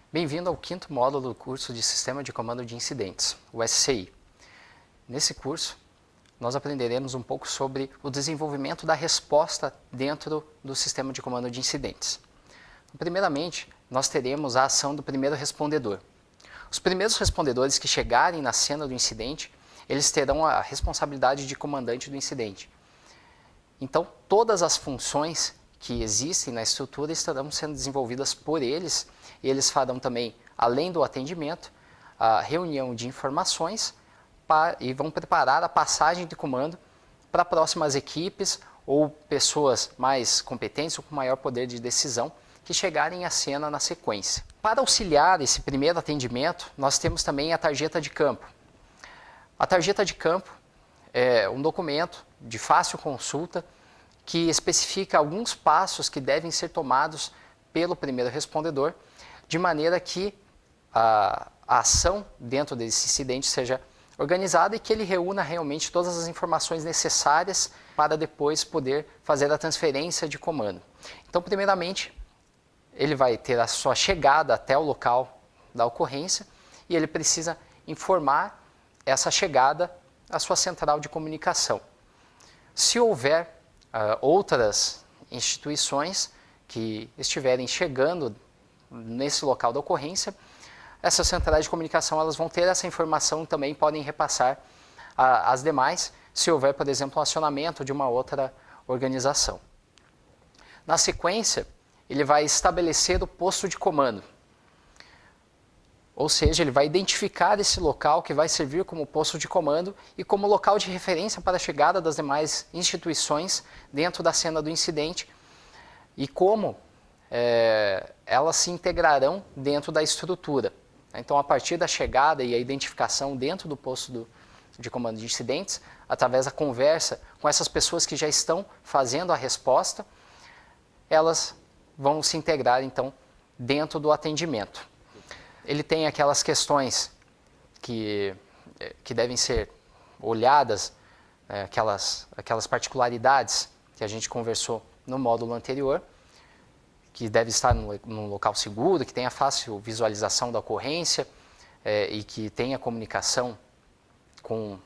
Bem-vindo ao quinto módulo do curso de Sistema de Comando de Incidentes, o SCI. Nesse curso, nós aprenderemos um pouco sobre o desenvolvimento da resposta dentro do Sistema de Comando de Incidentes. Primeiramente, nós teremos a ação do primeiro respondedor. Os primeiros respondedores que chegarem na cena do incidente, eles terão a responsabilidade de comandante do incidente. Então, todas as funções que existem na estrutura estarão sendo desenvolvidas por eles, e eles farão também, além do atendimento, a reunião de informações e vão preparar a passagem de comando para próximas equipes ou pessoas mais competentes ou com maior poder de decisão que chegarem à cena na sequência. Para auxiliar esse primeiro atendimento, nós temos também a tarjeta de campo. A tarjeta de campo é um documento de fácil consulta que especifica alguns passos que devem ser tomados pelo primeiro respondedor, de maneira que a ação dentro desse incidente seja organizada e que ele reúna realmente todas as informações necessárias para depois poder fazer a transferência de comando. Então, primeiramente, ele vai ter a sua chegada até o local da ocorrência e ele precisa informar essa chegada à sua central de comunicação. Se houver outras instituições que estiverem chegando nesse local da ocorrência, essas centrais de comunicação elas vão ter essa informação e também podem repassar às demais, se houver, por exemplo, um acionamento de uma outra organização. Na sequência, ele vai estabelecer o posto de comando, ou seja, ele vai identificar esse local que vai servir como posto de comando e como local de referência para a chegada das demais instituições dentro da cena do incidente e como elas se integrarão dentro da estrutura. Então, a partir da chegada e a identificação dentro do posto de comando de incidentes, através da conversa com essas pessoas que já estão fazendo a resposta, elas vão se integrar, então, dentro do atendimento. Ele tem aquelas questões que devem ser olhadas, aquelas particularidades que a gente conversou no módulo anterior, que deve estar num local seguro, que tenha fácil visualização da ocorrência e que tenha comunicação com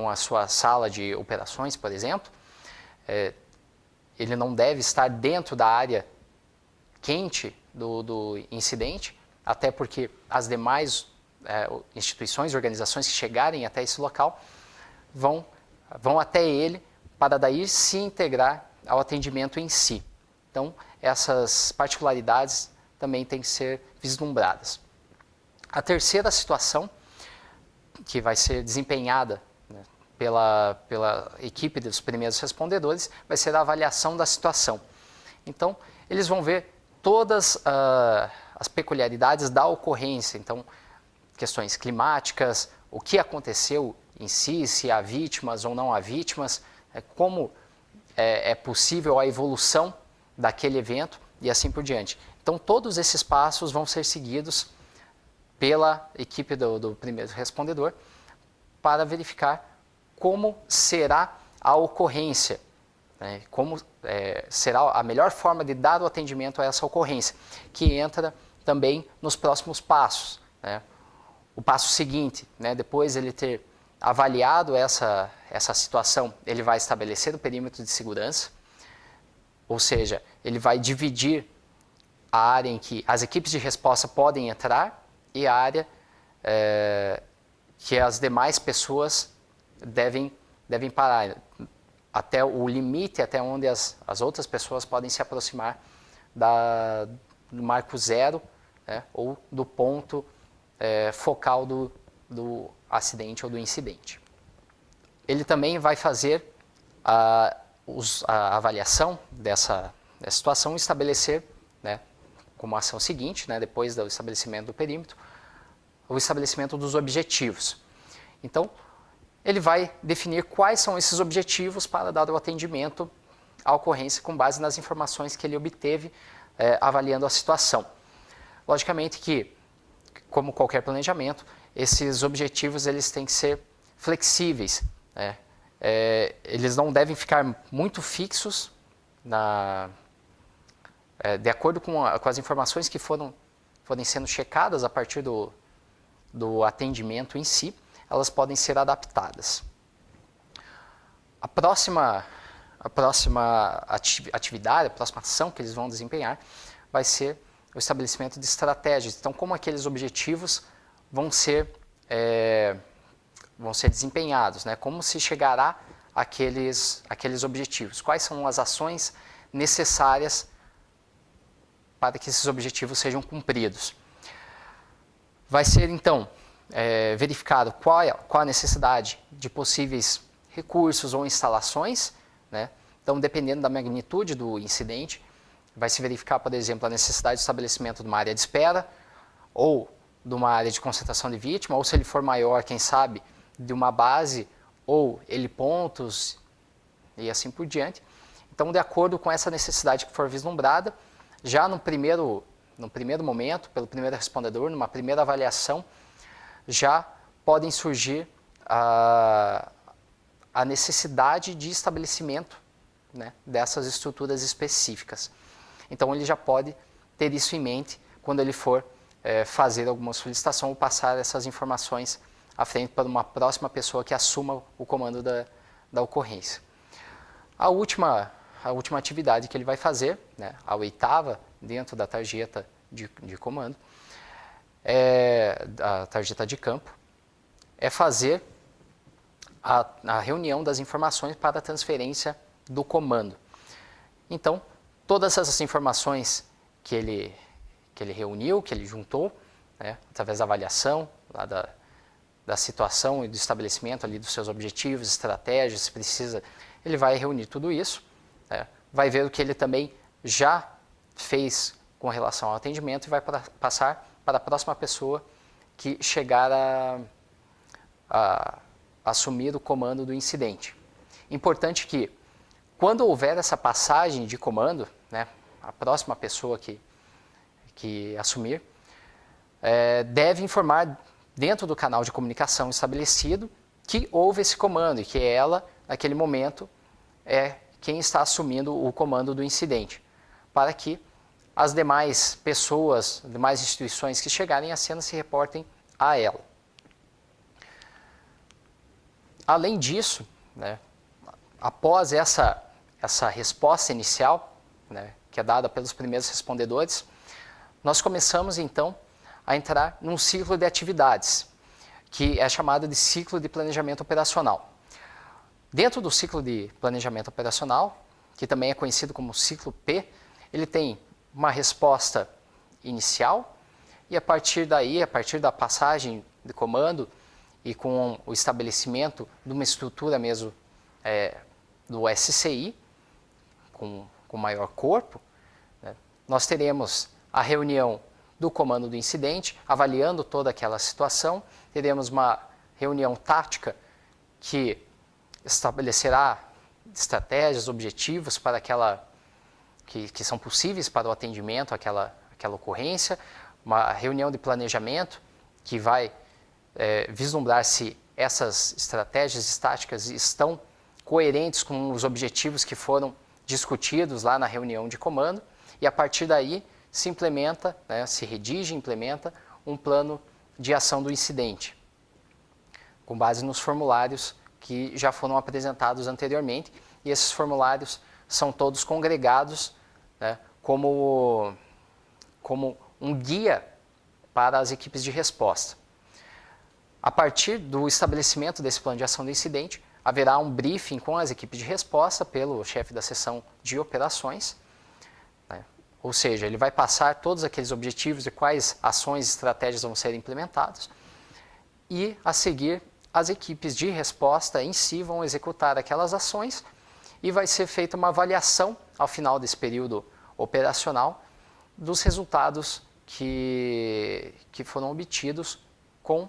a sua sala de operações, por exemplo. Ele não deve estar dentro da área quente do incidente, até porque as demais instituições, organizações que chegarem até esse local vão até ele para daí se integrar ao atendimento em si. Então, essas particularidades também têm que ser vislumbradas. A terceira situação, que vai ser desempenhada, né, pela equipe dos primeiros respondedores, vai ser a avaliação da situação. Então, eles vão ver todas as peculiaridades da ocorrência, então, questões climáticas, o que aconteceu em si, se há vítimas ou não há vítimas, como é possível a evolução daquele evento e assim por diante. Então, todos esses passos vão ser seguidos pela equipe do primeiro respondedor para verificar como será a ocorrência, né, como será a melhor forma de dar o atendimento a essa ocorrência, que entra também nos próximos passos. Né. O passo seguinte, né, depois ele ter avaliado essa situação, ele vai estabelecer o perímetro de segurança, ou seja, ele vai dividir a área em que as equipes de resposta podem entrar e a área que as demais pessoas devem parar, até o limite até onde as outras pessoas podem se aproximar do marco zero, né, ou do ponto focal do acidente ou do incidente. Ele também vai fazer a avaliação dessa situação e estabelecer, né, como ação seguinte, né, depois do estabelecimento do perímetro, o estabelecimento dos objetivos. Então, ele vai definir quais são esses objetivos para dar o atendimento à ocorrência com base nas informações que ele obteve avaliando a situação. Logicamente que, como qualquer planejamento, esses objetivos eles têm que ser flexíveis, né? Eles não devem ficar muito fixos de acordo com as informações que foram forem sendo checadas a partir do atendimento em si, elas podem ser adaptadas. A próxima atividade, a próxima ação que eles vão desempenhar vai ser o estabelecimento de estratégias. Então, como aqueles objetivos vão ser desempenhados, né? Como se chegará àqueles objetivos, quais são as ações necessárias para que esses objetivos sejam cumpridos. Vai ser, então, verificado qual a necessidade de possíveis recursos ou instalações, né? Então, dependendo da magnitude do incidente, vai se verificar, por exemplo, a necessidade de estabelecimento de uma área de espera ou de uma área de concentração de vítima, ou se ele for maior, quem sabe, de uma base ou helipontos e assim por diante. Então, de acordo com essa necessidade que for vislumbrada, já no primeiro momento, pelo primeiro respondedor, numa primeira avaliação, já podem surgir a necessidade de estabelecimento, né, dessas estruturas específicas. Então, ele já pode ter isso em mente quando ele for fazer alguma solicitação ou passar essas informações à frente para uma próxima pessoa que assuma o comando da ocorrência. A última atividade que ele vai fazer, né, a oitava dentro da tarjeta de comando, a tarjeta de campo, é fazer a reunião das informações para a transferência do comando. Então, todas essas informações que ele reuniu, que ele juntou, né, através da avaliação lá da situação e do estabelecimento ali dos seus objetivos, estratégias, se precisa, ele vai reunir tudo isso, né, vai ver o que ele também já fez com relação ao atendimento e vai passar para a próxima pessoa que chegar a assumir o comando do incidente. Importante que, quando houver essa passagem de comando, né, a próxima pessoa que assumir, deve informar dentro do canal de comunicação estabelecido que houve esse comando e que ela, naquele momento, é quem está assumindo o comando do incidente, para que as demais pessoas, demais instituições que chegarem à cena se reportem a ela. Além disso, né, após essa resposta inicial, né, que é dada pelos primeiros respondedores, nós começamos então a entrar num ciclo de atividades, que é chamado de ciclo de planejamento operacional. Dentro do ciclo de planejamento operacional, que também é conhecido como ciclo P, ele tem uma resposta inicial e a partir daí, a partir da passagem de comando e com o estabelecimento de uma estrutura mesmo do SCI, com maior corpo, né, nós teremos a reunião do comando do incidente, avaliando toda aquela situação, teremos uma reunião tática que estabelecerá estratégias, objetivos para que são possíveis para o atendimento àquela ocorrência, uma reunião de planejamento que vai vislumbrar se essas estratégias táticas estão coerentes com os objetivos que foram discutidos lá na reunião de comando, e a partir daí se implementa, né, se redige e implementa um plano de ação do incidente, com base nos formulários que já foram apresentados anteriormente, e esses formulários são todos congregados, né, como um guia para as equipes de resposta. A partir do estabelecimento desse plano de ação do incidente, haverá um briefing com as equipes de resposta pelo chefe da seção de operações, né? Ou seja, ele vai passar todos aqueles objetivos de quais ações e estratégias vão ser implementadas, e a seguir as equipes de resposta em si vão executar aquelas ações e vai ser feita uma avaliação ao final desse período operacional dos resultados que foram obtidos com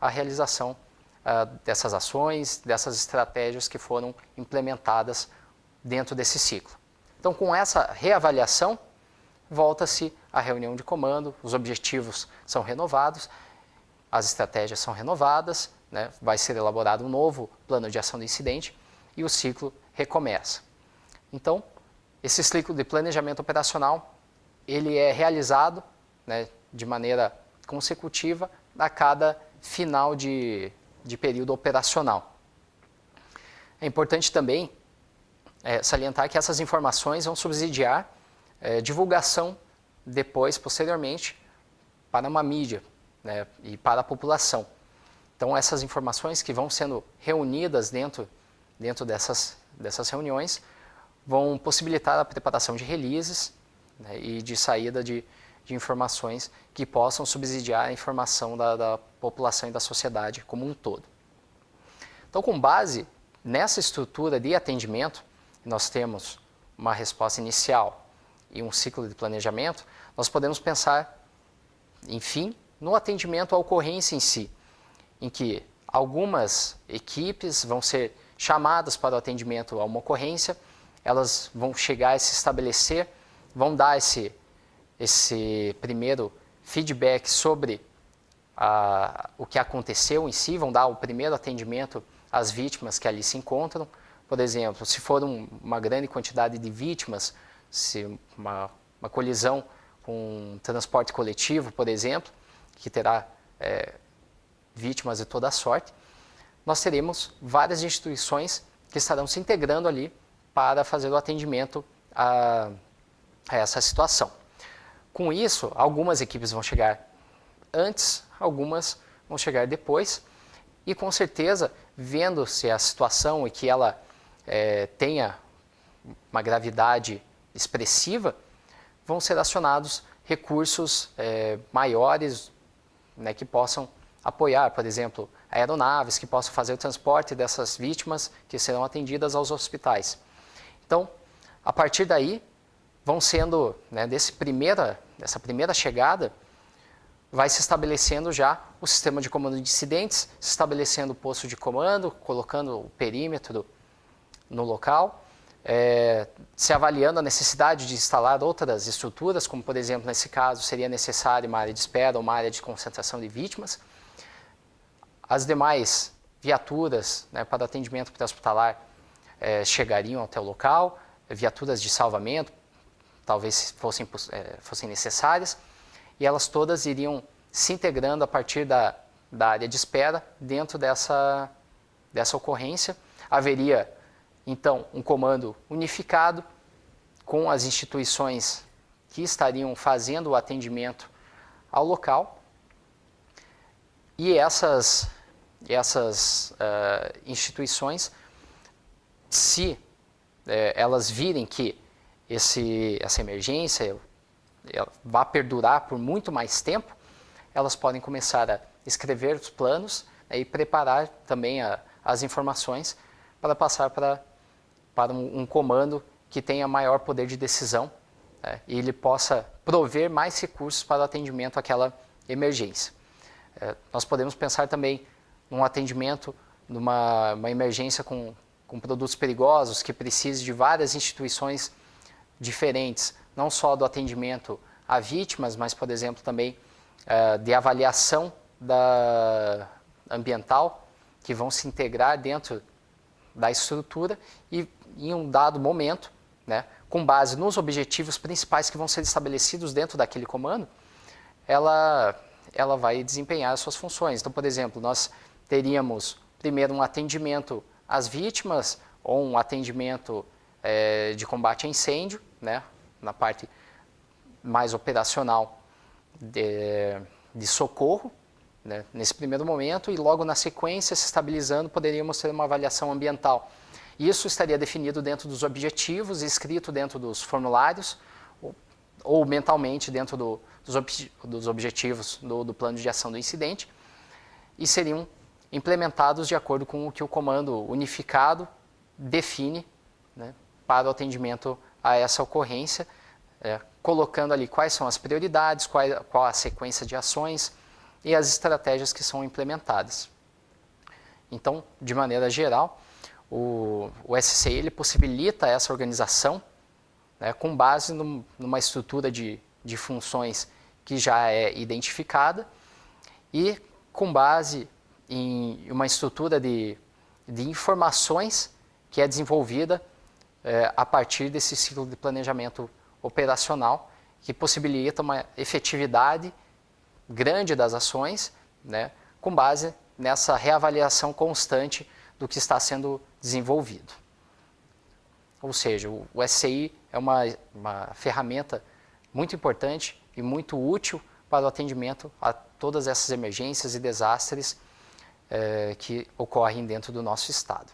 a realização dessas ações, dessas estratégias que foram implementadas dentro desse ciclo. Então, com essa reavaliação, volta-se à reunião de comando, os objetivos são renovados, as estratégias são renovadas, né, vai ser elaborado um novo plano de ação do incidente e o ciclo recomeça. Então, esse ciclo de planejamento operacional, ele é realizado, né, de maneira consecutiva a cada final de período operacional. É importante também salientar que essas informações vão subsidiar divulgação depois, posteriormente, para uma mídia, né, e para a população. Então, essas informações que vão sendo reunidas dentro dessas reuniões vão possibilitar a preparação de releases, né, e de saída de informações que possam subsidiar a informação da população e da sociedade como um todo. Então, com base nessa estrutura de atendimento, nós temos uma resposta inicial e um ciclo de planejamento, nós podemos pensar, enfim, no atendimento à ocorrência em si, em que algumas equipes vão ser chamadas para o atendimento a uma ocorrência, elas vão chegar a se estabelecer, vão dar esse primeiro feedback sobre o que aconteceu em si, vão dar o primeiro atendimento às vítimas que ali se encontram. Por exemplo, se for uma grande quantidade de vítimas, se uma colisão com transporte coletivo, por exemplo, que terá vítimas de toda a sorte, nós teremos várias instituições que estarão se integrando ali para fazer o atendimento a essa situação. Com isso, algumas equipes vão chegar antes, algumas vão chegar depois, e com certeza, vendo-se a situação e que ela tenha uma gravidade expressiva, vão ser acionados recursos maiores, né, que possam apoiar, por exemplo, aeronaves que possam fazer o transporte dessas vítimas que serão atendidas aos hospitais. Então, a partir daí, vão sendo, né, dessa primeira chegada, vai se estabelecendo já o sistema de comando de incidentes, se estabelecendo o posto de comando, colocando o perímetro no local, se avaliando a necessidade de instalar outras estruturas, como, por exemplo, nesse caso, seria necessário uma área de espera ou uma área de concentração de vítimas. As demais viaturas, né, para atendimento pré-hospitalar chegariam até o local, viaturas de salvamento, talvez fossem necessárias, e elas todas iriam se integrando a partir da área de espera dentro dessa ocorrência. Haveria, então, um comando unificado com as instituições que estariam fazendo o atendimento ao local, e essas instituições, se elas virem que essa emergência vai perdurar por muito mais tempo, elas podem começar a escrever os planos, né, e preparar também as informações para passar para um comando que tenha maior poder de decisão, né, e ele possa prover mais recursos para o atendimento àquela emergência. Nós podemos pensar também num atendimento, numa emergência com produtos perigosos, que precise de várias instituições diferentes, não só do atendimento a vítimas, mas, por exemplo, também de avaliação ambiental, que vão se integrar dentro da estrutura e, em um dado momento, né, com base nos objetivos principais que vão ser estabelecidos dentro daquele comando, ela vai desempenhar as suas funções. Então, por exemplo, nós teríamos primeiro um atendimento às vítimas ou um atendimento de combate a incêndio, né, na parte mais operacional de socorro, né, nesse primeiro momento, e logo na sequência, se estabilizando, poderíamos ter uma avaliação ambiental. Isso estaria definido dentro dos objetivos, escrito dentro dos formulários, ou mentalmente dentro dos objetivos do plano de ação do incidente, e seriam implementados de acordo com o que o comando unificado define, né, para o atendimento a essa ocorrência, colocando ali quais são as prioridades, qual a sequência de ações e as estratégias que são implementadas. Então, de maneira geral, o SCI ele possibilita essa organização, né, com base numa estrutura de funções que já é identificada e com base em uma estrutura de informações que é desenvolvida a partir desse ciclo de planejamento operacional, que possibilita uma efetividade grande das ações, né, com base nessa reavaliação constante do que está sendo desenvolvido. Ou seja, o SCI é uma ferramenta muito importante e muito útil para o atendimento a todas essas emergências e desastres que ocorrem dentro do nosso estado.